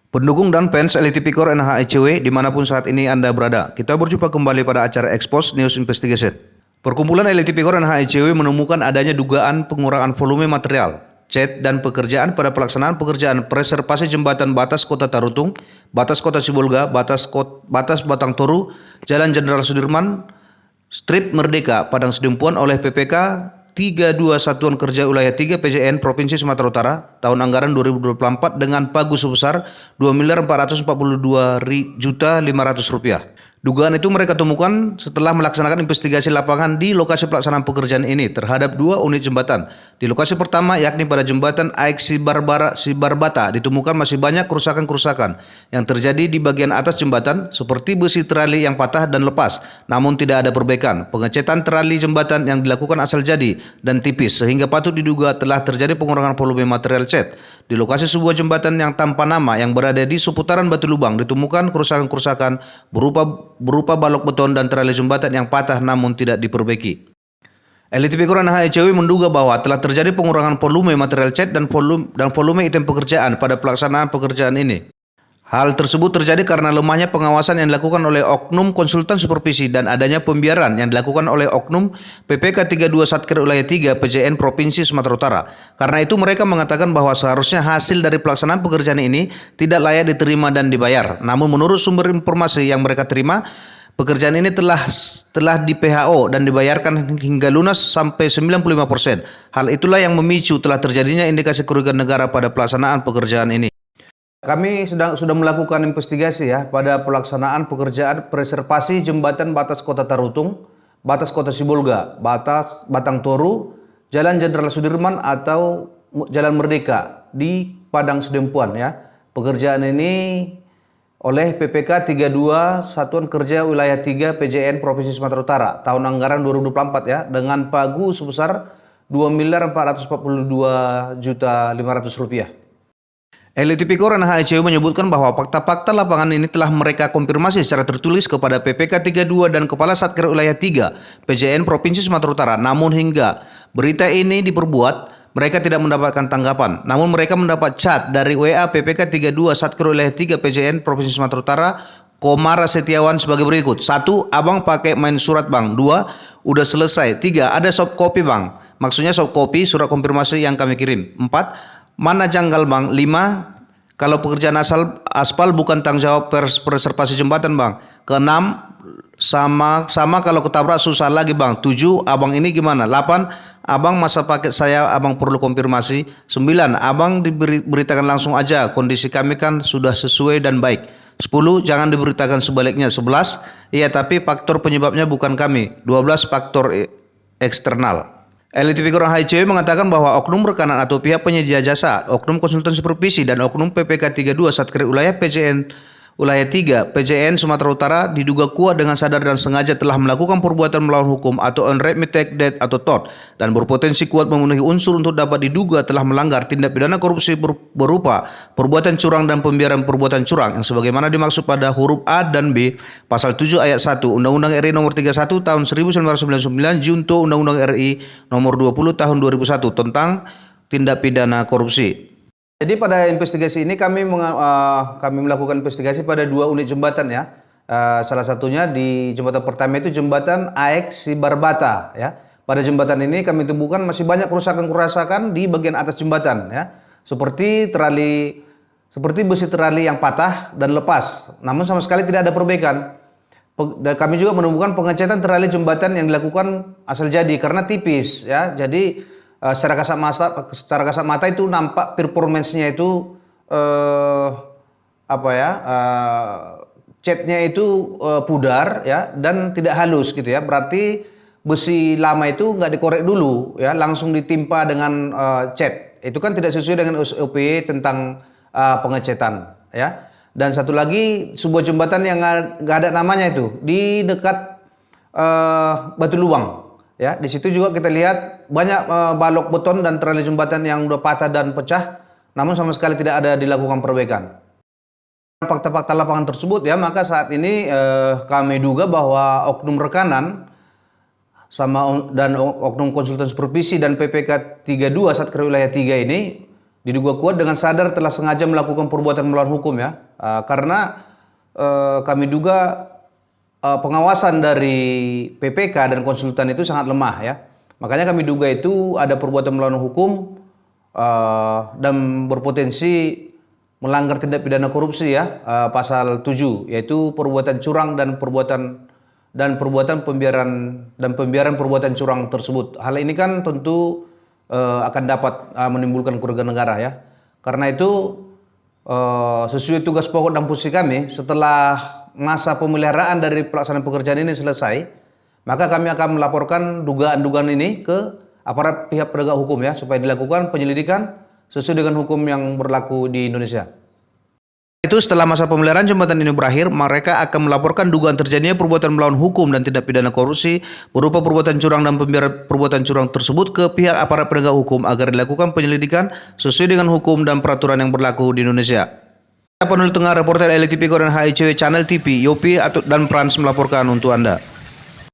Pendukung dan fans Elite Tipikor NHICW dimanapun saat ini Anda berada, kita berjumpa kembali pada acara Expose News Investigation. Perkumpulan Elite Tipikor NHICW menemukan adanya dugaan pengurangan volume material, chat dan pekerjaan pada pelaksanaan pekerjaan preservasi jembatan batas Kota Tarutung, batas Kota Sibolga, batas Batang Toru, Jalan Jenderal Sudirman, Street Merdeka, Padang Sidempuan oleh PPK 32 Satuan Kerja Wilayah 3 PJN Provinsi Sumatera Utara tahun anggaran 2024 dengan pagu sebesar Rp2.442.500. Dugaan itu mereka temukan setelah melaksanakan investigasi lapangan di lokasi pelaksanaan pekerjaan ini terhadap dua unit jembatan. Di lokasi pertama yakni pada jembatan Aik Sibarbata ditemukan masih banyak kerusakan-kerusakan yang terjadi di bagian atas jembatan seperti besi trali yang patah dan lepas namun tidak ada perbaikan. Pengecetan trali jembatan yang dilakukan asal jadi dan tipis sehingga patut diduga telah terjadi pengurangan volume material cat. Di lokasi sebuah jembatan yang tanpa nama yang berada di seputaran Batu Lubang ditemukan kerusakan-kerusakan berupa balok beton dan trali jembatan yang patah namun tidak diperbaiki. Elite Tipikor NHICW menduga bahwa telah terjadi pengurangan volume material cat dan volume item pekerjaan pada pelaksanaan pekerjaan ini. Hal tersebut terjadi karena lemahnya pengawasan yang dilakukan oleh oknum konsultan supervisi dan adanya pembiaran yang dilakukan oleh oknum PPK 32 Satker Wilayah 3 PJN Provinsi Sumatera Utara. Karena itu mereka mengatakan bahwa seharusnya hasil dari pelaksanaan pekerjaan ini tidak layak diterima dan dibayar. Namun menurut sumber informasi yang mereka terima, pekerjaan ini telah di PHO dan dibayarkan hingga lunas sampai 95%. Hal itulah yang memicu telah terjadinya indikasi kerugian negara pada pelaksanaan pekerjaan ini. Kami sudah melakukan investigasi ya pada pelaksanaan pekerjaan preservasi jembatan batas Kota Tarutung, batas Kota Sibolga, batas Batang Toru, Jalan Jenderal Sudirman atau Jalan Merdeka di Padang Sidempuan ya. Pekerjaan ini oleh PPK 32 Satuan Kerja Wilayah 3 PJN Provinsi Sumatera Utara tahun anggaran 2024 ya dengan pagu sebesar Rp2.442.500. Elite Tipikor NHICW menyebutkan bahwa fakta-fakta lapangan ini telah mereka konfirmasi secara tertulis kepada PPK 32 dan Kepala Satker Wilayah 3 PJN Provinsi Sumatera Utara. Namun hingga berita ini diperbuat, mereka tidak mendapatkan tanggapan. Namun mereka mendapat chat dari WA PPK 32 Satker Wilayah 3 PJN Provinsi Sumatera Utara, Komara Setiawan sebagai berikut. 1. Abang pakai main surat bang. 2. Udah selesai. 3. Ada soft copy bang. Maksudnya soft copy surat konfirmasi yang kami kirim. 4. Mana janggal bang? 5. Kalau pekerjaan aspal bukan tanggung jawab preservasi jembatan bang. 6. Sama kalau ketabrak susah lagi bang. 7. Abang ini gimana? 8. Abang masa paket saya abang perlu konfirmasi. 9. Abang diberitakan langsung aja. Kondisi kami kan sudah sesuai dan baik. 10. Jangan diberitakan sebaliknya. 11. Iya tapi faktor penyebabnya bukan kami. 12. Faktor eksternal. Elite Tipikor NHICW mengatakan bahwa oknum rekanan atau pihak penyedia jasa, oknum konsultan supervisi dan oknum PPK 32 Satker Wilayah PJN Wilayah 3 PJN Sumatera Utara diduga kuat dengan sadar dan sengaja telah melakukan perbuatan melawan hukum atau unremitted debt atau TOD dan berpotensi kuat memenuhi unsur untuk dapat diduga telah melanggar tindak pidana korupsi berupa perbuatan curang dan pembiaran perbuatan curang yang sebagaimana dimaksud pada huruf A dan B pasal 7 ayat 1 Undang-Undang RI nomor 31 tahun 1999 junto Undang-Undang RI nomor 20 tahun 2001 tentang tindak pidana korupsi. Jadi pada investigasi ini kami melakukan investigasi pada dua unit jembatan ya. Salah satunya di jembatan pertama itu jembatan Aik Sibarbata ya. Pada jembatan ini kami temukan masih banyak kerusakan-kerusakan di bagian atas jembatan ya. Seperti besi trali yang patah dan lepas. Namun sama sekali tidak ada perbaikan. Dan kami juga menemukan pengecatan trali jembatan yang dilakukan asal jadi karena tipis ya. Jadi secara kasat mata itu nampak performance-nya itu catnya itu pudar ya dan tidak halus gitu ya. Berarti besi lama itu nggak dikorek dulu ya, langsung ditimpa dengan cat. Itu kan tidak sesuai dengan SOP tentang pengecatan ya. Dan satu lagi sebuah jembatan yang nggak ada namanya itu di dekat Batu Lubang. Ya, di situ juga kita lihat banyak balok beton dan trali jembatan yang udah patah dan pecah, namun sama sekali tidak ada dilakukan perbaikan. Fakta-fakta lapangan tersebut ya, maka saat ini kami duga bahwa oknum rekanan dan oknum konsultan supervisi dan PPK 32 Satker Wilayah 3 ini diduga kuat dengan sadar telah sengaja melakukan perbuatan melawan hukum ya, karena kami duga pengawasan dari PPK dan konsultan itu sangat lemah ya. Makanya kami duga itu ada perbuatan melawan hukum dan berpotensi melanggar tindak pidana korupsi ya, pasal 7, yaitu perbuatan curang dan perbuatan pembiaran perbuatan curang tersebut. Hal ini kan tentu akan dapat menimbulkan kerugian negara ya. Karena itu sesuai tugas pokok dan fungsi kami, setelah masa pemeliharaan dari pelaksanaan pekerjaan ini selesai, maka kami akan melaporkan dugaan-dugaan ini ke aparat pihak penegak hukum ya, supaya dilakukan penyelidikan sesuai dengan hukum yang berlaku di Indonesia. Itu setelah masa pemeliharaan jembatan ini berakhir, mereka akan melaporkan dugaan terjadinya perbuatan melawan hukum dan tindak pidana korupsi berupa perbuatan curang dan pembiaran perbuatan curang tersebut ke pihak aparat penegak hukum agar dilakukan penyelidikan sesuai dengan hukum dan peraturan yang berlaku di Indonesia. Penulis tengah reporter LTV dan HICW Channel TV, Yopi dan Frans melaporkan untuk Anda.